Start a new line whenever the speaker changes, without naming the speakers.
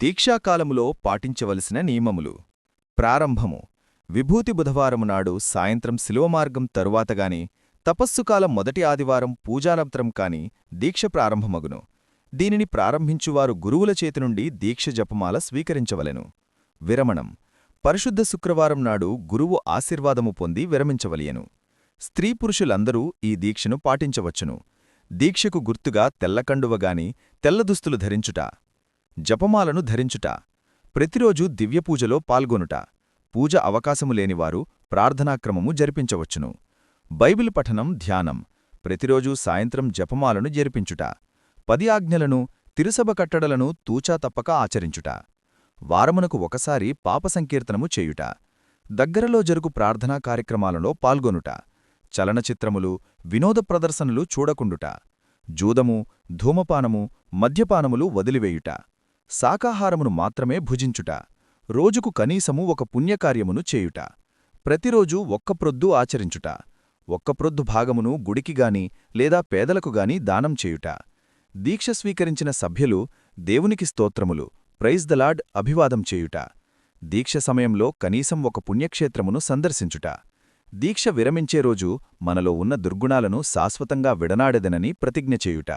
దీక్షాకాలములో పాటించవలసిన నియమములు. ప్రారంభము. విభూతి బుధవారము నాడు సాయంత్రం శిలువమార్గం తరువాతగాని తపస్సుకాలం మొదటి ఆదివారం పూజానంతరం కాని దీక్ష ప్రారంభమగును. దీనిని ప్రారంభించువారు గురువుల చేతినుండి దీక్ష జపమాల స్వీకరించవలెను. విరమణం. పరిశుద్ధ శుక్రవారం నాడు గురువు ఆశీర్వాదము పొంది విరమించవలియను. స్త్రీ పురుషులందరూ ఈ దీక్షను పాటించవచ్చును. దీక్షకు గుర్తుగా తెల్లకండువగాని తెల్లదుస్తులు ధరించుట. జపమాలను ధరించుట. ప్రతిరోజు దివ్యపూజలో పాల్గొనుట. పూజ అవకాశము లేనివారు ప్రార్థనాక్రమము జరిపించవచ్చును. బైబిల్ పఠనం ధ్యానం. ప్రతిరోజూ సాయంత్రం జపమాలను జరిపించుట. 10 ఆజ్ఞలను తిరుసభ కట్టడలను తూచా తప్పక ఆచరించుట. వారమునకు ఒకసారి పాప సంకీర్తనము చేయుట. దగ్గరలో జరుగు ప్రార్థనా కార్యక్రమాలలో పాల్గొనుట. చలనచిత్రములు వినోద ప్రదర్శనలు చూడకుండుట. జూదము ధూమపానము మద్యపానములు వదిలివేయుట. శాకాహారమును మాత్రమే భుజించుట. రోజుకు కనీసము ఒక పుణ్యకార్యమును చేయుట. ప్రతిరోజూ ఒక్కప్రొద్దు ఆచరించుట. ఒక్కప్రొద్దు భాగమును గుడికిగాని లేదా పేదలకుగాని దానం చేయుట. దీక్ష స్వీకరించిన సభ్యులు దేవునికి స్తోత్రములు ప్రైజ్ ద లార్డ్ అభివాదం చేయుట. దీక్ష సమయంలో కనీసం ఒక పుణ్యక్షేత్రమును సందర్శించుట. దీక్ష విరమించే రోజు మనలో ఉన్న దుర్గుణాలను శాశ్వతంగా విడనాడెదనని ప్రతిజ్ఞ చేయుట.